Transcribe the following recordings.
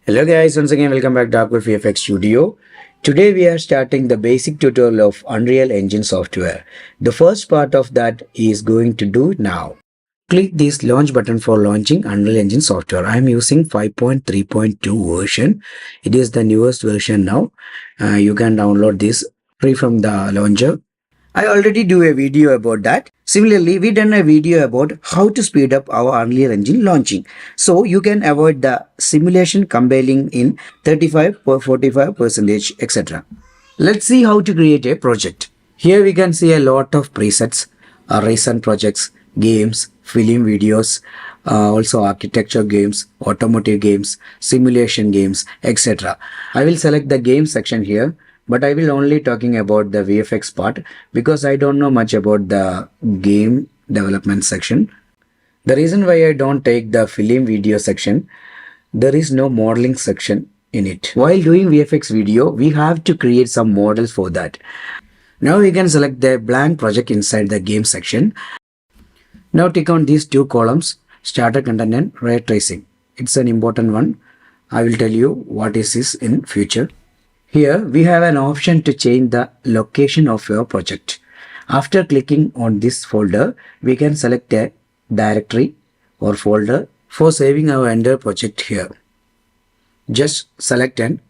Hello guys, once again welcome back to Apple VFX Studio. Today we are starting the basic tutorial of Unreal Engine software. The first part of that is going to do now. Click this launch button for launching Unreal Engine software. I am using 5.3.2 version. It is the newest version now. You can download this free from the launcher. I already do a video about that. Similarly, we done a video about how to speed up our Unreal Engine launching. So you can avoid the simulation compiling in 35 or 45%, etc. Let's see how to create a project. Here we can see a lot of presets, recent projects, games, film videos, also architecture games, automotive games, simulation games, etc. I will select the game section here, but I will only talking about the VFX part because I don't know much about the game development section. The reason why I don't take the film video section, there is no modeling section in it. While doing VFX video, we have to create some models for that. Now we can select the blank project inside the game section. Now tick on these two columns, starter content and ray tracing. It's an important one. I will tell you what is this in future. Here we have an option to change the location of your project. After clicking on this folder, we can select a directory or folder for saving our entire project here. Just select and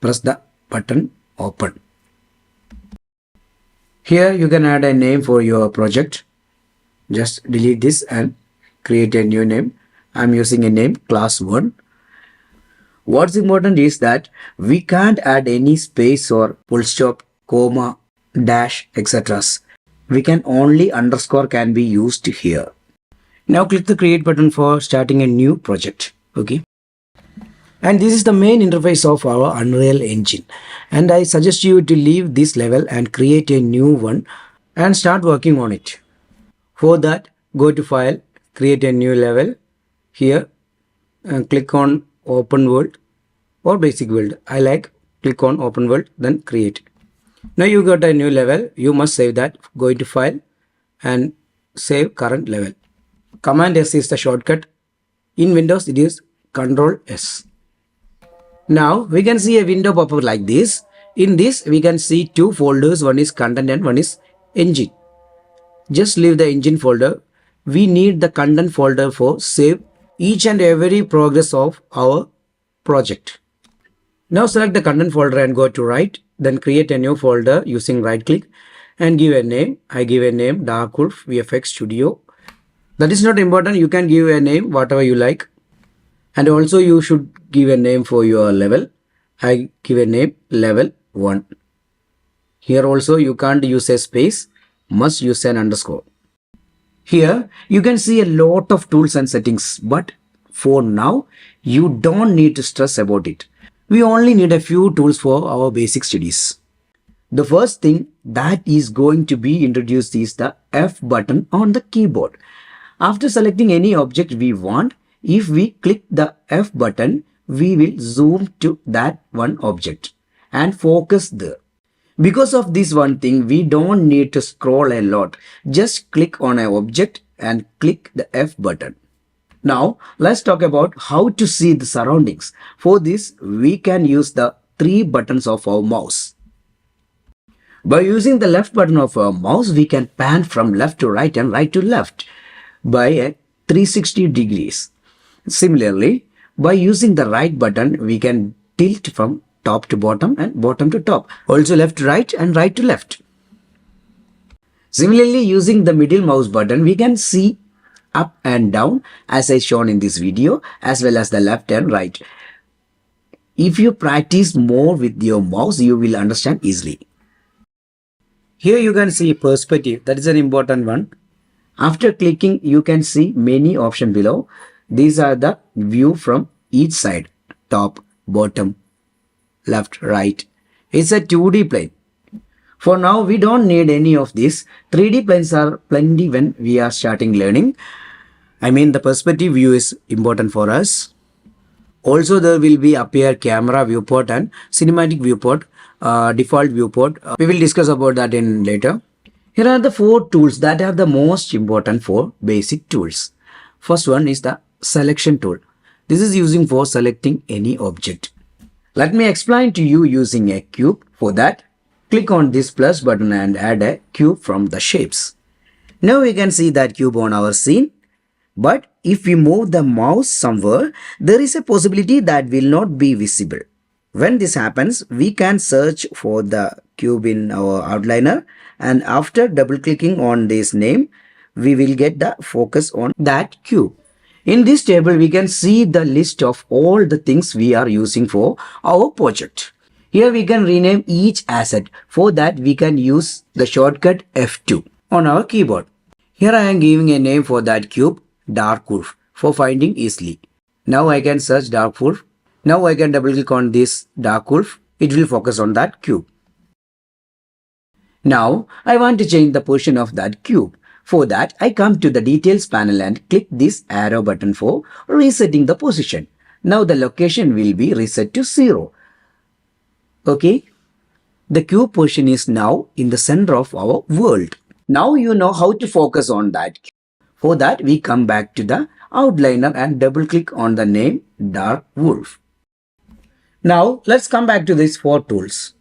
press the button open. Here you can add a name for your project. Just delete this and create a new name. I'm using a name class 1. What's important is that we can't add any space or full stop, comma, dash, etc. We can only underscore can be used here. Now click the create button for starting a new project. Okay. And this is the main interface of our Unreal Engine. And I suggest you to leave this level and create a new one and start working on it. For that, go to File, create a new level. Here, click on Open World or Basic World. I like click on Open World, then Create. Now you got a new level. You must save that. Go into File and save current level. Command S is the shortcut. In Windows, it is Control S. Now we can see a window pop up like this. In this, we can see two folders. One is Content and one is Engine. Just leave the engine folder. We need the content folder for save each and every progress of our project. Now select the content folder and go to right. Then create a new folder using right click and give a name. I give a name Dark Wolf VFX Studio. That is not important. You can give a name whatever you like. And also you should give a name for your level. I give a name level 1. Here also you can't use a space. Must use an underscore. Here you can see a lot of tools and settings, but for now you don't need to stress about it. We only need a few tools for our basic studies. The first thing that is going to be introduced is the F button on the keyboard. After selecting any object we want, if we click the F button, we will zoom to that one object and focus there. Because of this one thing, we don't need to scroll a lot. Just click on an object and click the F button. Now, let's talk about how to see the surroundings. For this, we can use the 3 buttons of our mouse. By using the left button of our mouse, we can pan from left to right and right to left by a 360 degrees. Similarly, by using the right button, we can tilt from top to bottom and bottom to top. Also left to right and right to left. Similarly, using the middle mouse button, we can see up and down as I shown in this video, as well as the left and right. If you practice more with your mouse, you will understand easily. Here you can see perspective. That is an important one. After clicking, you can see many options below. These are the view from each side, top, bottom, left, right. It's a 2D plane. For now, we don't need any of this. 3D planes are plenty when we are starting learning. I mean, the perspective view is important for us. Also, there will be appear camera viewport and cinematic viewport, default viewport. We will discuss about that in later. Here are the 4 tools that are the most important for basic tools. First one is the selection tool. This is using for selecting any object. Let me explain to you using a cube. For that, click on this plus button and add a cube from the shapes. Now we can see that cube on our scene. But if we move the mouse somewhere, there is a possibility that will not be visible. When this happens, we can search for the cube in our outliner, and after double clicking on this name, we will get the focus on that cube. In this table, we can see the list of all the things we are using for our project. Here we can rename each asset. For that, we can use the shortcut F2 on our keyboard. Here I am giving a name for that cube, Dark Wolf, for finding easily. Now I can search Dark Wolf. Now I can double click on this Dark Wolf. It will focus on that cube. Now I want to change the position of that cube. For that, I come to the details panel and click this arrow button for resetting the position. Now the location will be reset to 0. Okay. The cube position is now in the center of our world. Now you know how to focus on that cube. For that, we come back to the outliner and double click on the name Dark Wolf. Now let's come back to these 4 tools.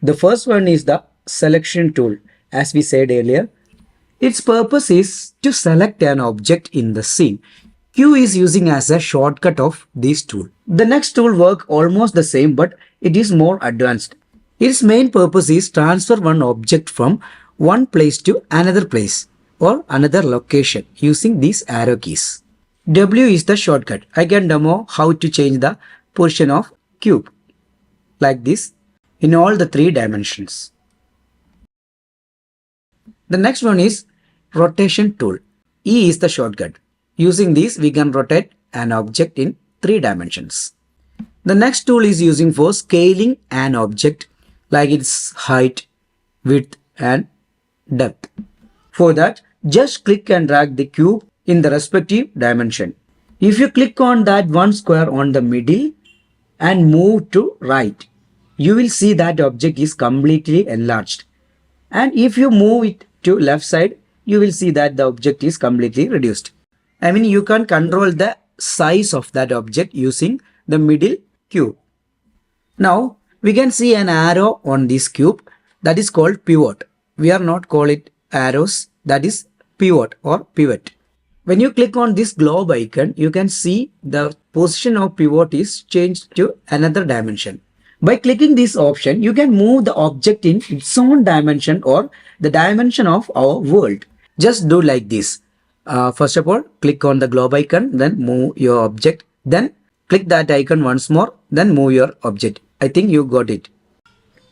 The first one is the selection tool. As we said earlier, its purpose is to select an object in the scene. Q is using as a shortcut of this tool. The next tool works almost the same, but it is more advanced. Its main purpose is transfer one object from one place to another place or another location using these arrow keys. W is the shortcut. I can demo how to change the position of cube like this in all the 3 dimensions. The next one is rotation tool. E is the shortcut. Using this, we can rotate an object in 3 dimensions. The next tool is using for scaling an object like its height, width and depth. For that, just click and drag the cube in the respective dimension. If you click on that one square on the middle and move to right, you will see that object is completely enlarged. And if you move it to left side, you will see that the object is completely reduced. I mean, you can control the size of that object using the middle cube. Now, we can see an arrow on this cube that is called pivot. We are not call it arrows, that is pivot or pivot. When you click on this globe icon, you can see the position of pivot is changed to another dimension. By clicking this option, you can move the object in its own dimension or the dimension of our world. Just do like this. First of all, click on the globe icon, then move your object, then click that icon once more, then move your object. I think you got it.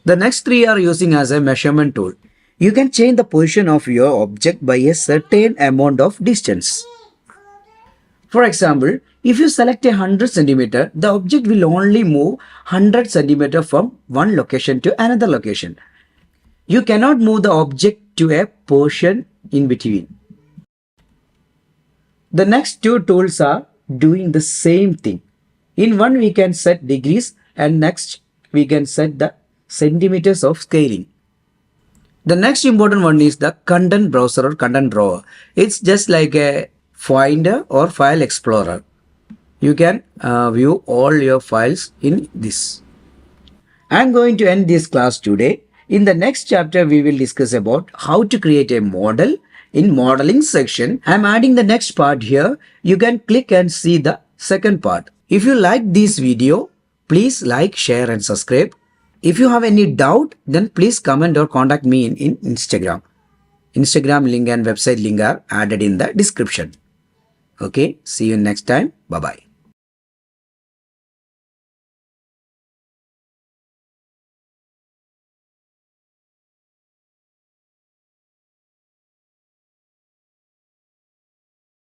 The next 3 are using as a measurement tool. You can change the position of your object by a certain amount of distance. For example, if you select 100 cm, the object will only move 100 cm from one location to another location. You cannot move the object to a portion in between. The next 2 tools are doing the same thing. In one we can set degrees and next we can set the centimeters of scaling. The next important one is the content browser or content drawer. It's just like a finder or file explorer. You can view all your files in this. I'm going to end this class today. In the next chapter, we will discuss about how to create a model. In modeling section, I'm adding the next part here. You can click and see the second part. If you like this video, please like, share and subscribe. If you have any doubt, then please comment or contact me in Instagram. Instagram link and website link are added in the description. Okay, see you next time. Bye-bye.